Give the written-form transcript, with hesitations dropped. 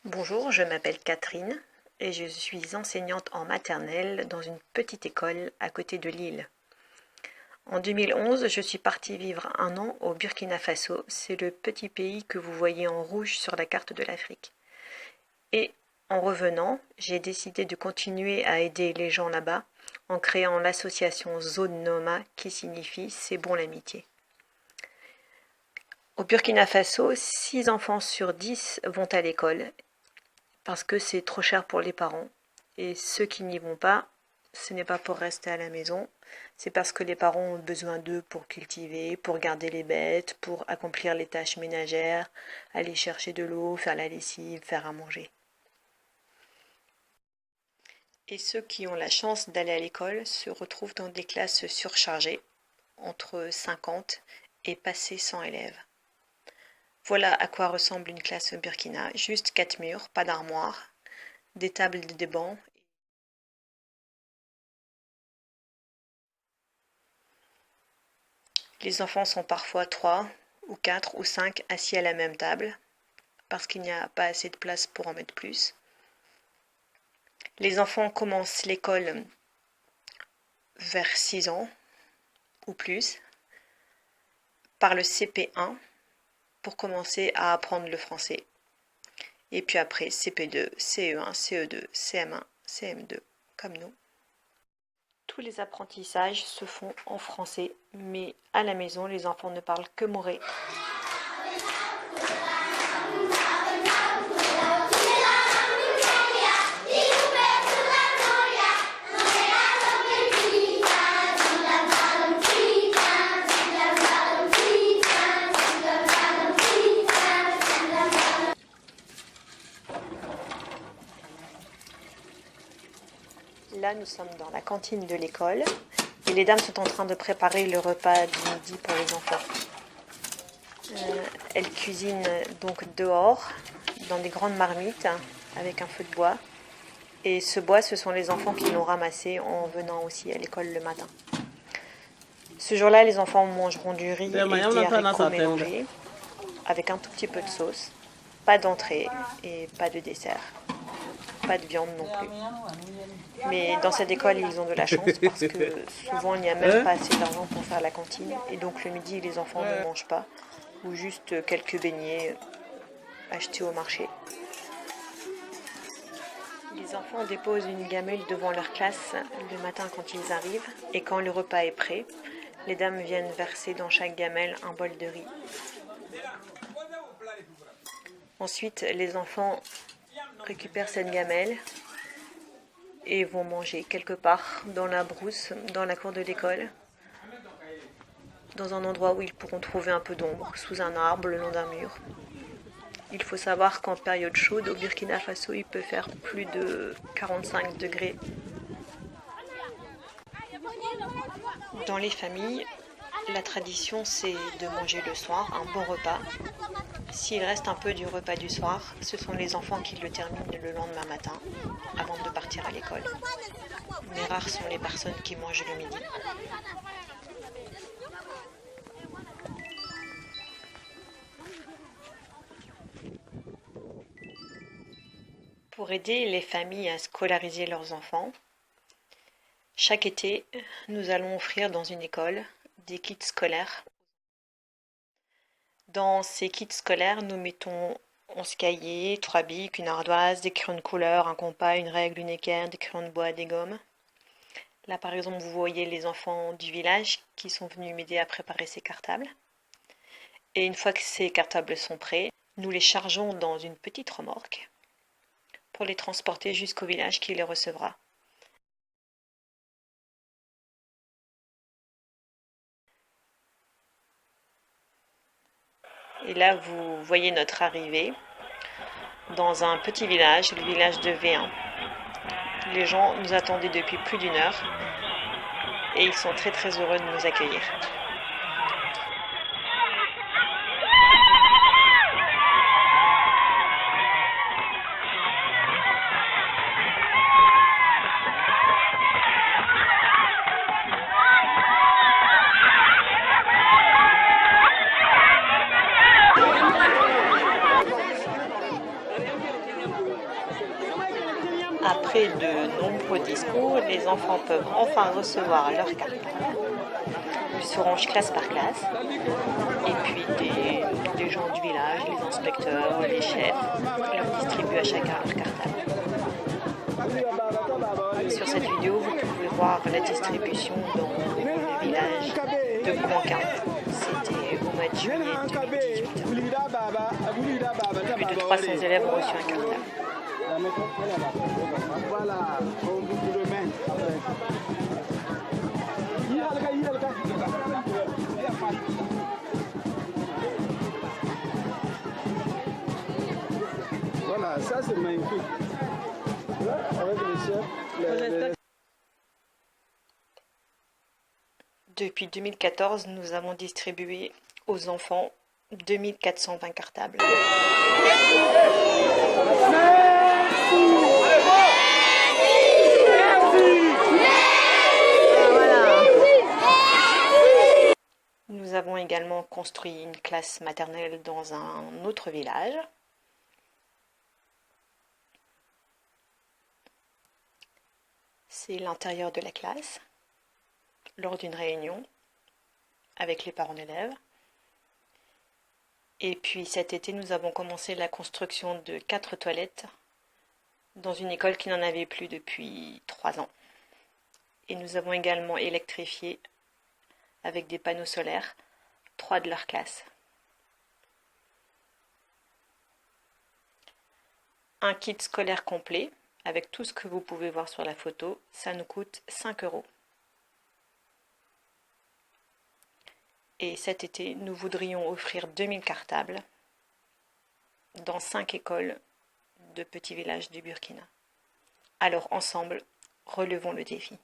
Bonjour, je m'appelle Catherine et je suis enseignante en maternelle dans une petite école à côté de Lille. En 2011, je suis partie vivre un an au Burkina Faso, c'est le petit pays que vous voyez en rouge sur la carte de l'Afrique. Et en revenant, j'ai décidé de continuer à aider les gens là-bas en créant l'association Zone Noma qui signifie C'est bon l'amitié. Au Burkina Faso, 6 enfants sur 10 vont à l'école parce que c'est trop cher pour les parents. Et ceux qui n'y vont pas, ce n'est pas pour rester à la maison, c'est parce que les parents ont besoin d'eux pour cultiver, pour garder les bêtes, pour accomplir les tâches ménagères, aller chercher de l'eau, faire la lessive, faire à manger. Et ceux qui ont la chance d'aller à l'école se retrouvent dans des classes surchargées, entre 50 et passé 100 élèves. Voilà à quoi ressemble une classe au Burkina, juste 4 murs, pas d'armoire, des tables et des bancs. Les enfants sont parfois 3 ou 4 ou 5 assis à la même table, parce qu'il n'y a pas assez de place pour en mettre plus. Les enfants commencent l'école vers 6 ans ou plus, par le CP1, pour commencer à apprendre le français. Et puis après, CP2, CE1, CE2, CM1, CM2, comme nous. Tous les apprentissages se font en français, mais à la maison, les enfants ne parlent que moré. Là, nous sommes dans la cantine de l'école et les dames sont en train de préparer le repas du midi pour les enfants. Elles cuisinent donc dehors, dans des grandes marmites, avec un feu de bois. Et ce bois, ce sont les enfants qui l'ont ramassé en venant aussi à l'école le matin. Ce jour-là, les enfants mangeront du riz et des haricots mélangés, avec un tout petit peu de sauce, pas d'entrée et pas de dessert. Pas de viande non plus. Mais dans cette école, ils ont de la chance parce que souvent, il n'y a même pas assez d'argent pour faire la cantine. Et donc, le midi, les enfants ne mangent pas. Ou juste quelques beignets achetés au marché. Les enfants déposent une gamelle devant leur classe le matin quand ils arrivent. Et quand le repas est prêt, les dames viennent verser dans chaque gamelle un bol de riz. Ensuite, les enfants récupèrent cette gamelle et vont manger quelque part dans la brousse, dans la cour de l'école, dans un endroit où ils pourront trouver un peu d'ombre, sous un arbre, le long d'un mur. Il faut savoir qu'en période chaude, au Burkina Faso, il peut faire plus de 45 degrés. Dans les familles, la tradition, c'est de manger le soir un bon repas. S'il reste un peu du repas du soir, ce sont les enfants qui le terminent le lendemain matin, avant de partir à l'école. Mais rares sont les personnes qui mangent le midi. Pour aider les familles à scolariser leurs enfants, chaque été, nous allons offrir dans une école des kits scolaires. Dans ces kits scolaires, nous mettons 11 cahiers, 3 bics, une ardoise, des crayons de couleur, un compas, une règle, une équerre, des crayons de bois, des gommes. Là, par exemple, vous voyez les enfants du village qui sont venus m'aider à préparer ces cartables. Et une fois que ces cartables sont prêts, nous les chargeons dans une petite remorque pour les transporter jusqu'au village qui les recevra. Et là, vous voyez notre arrivée dans un petit village, le village de V1. Les gens nous attendaient depuis plus d'1 heure et ils sont très très heureux de nous accueillir. Après de nombreux discours, les enfants peuvent enfin recevoir leur carte. Ils se rangent classe par classe. Et puis des gens du village, les inspecteurs, les chefs, leur distribuent à chacun leur cartable. Sur cette vidéo, vous pouvez voir la distribution dans le village de Kouankin. C'était au mois de juillet 2018. Plus de 300 élèves ont reçu un cartable. Voilà, ça c'est magnifique. Là, avec les chefs, Depuis 2014, nous avons distribué aux enfants 2420 cartables. Nous avons également construit une classe maternelle dans un autre village. C'est l'intérieur de la classe, lors d'une réunion avec les parents d'élèves. Et puis cet été, nous avons commencé la construction de 4 toilettes dans une école qui n'en avait plus depuis 3 ans. Et nous avons également électrifié avec des panneaux solaires 3 de leurs classes. Un kit scolaire complet, avec tout ce que vous pouvez voir sur la photo, ça nous coûte 5 €. Et cet été, nous voudrions offrir 2000 cartables dans 5 écoles de petits villages du Burkina. Alors ensemble, relevons le défi.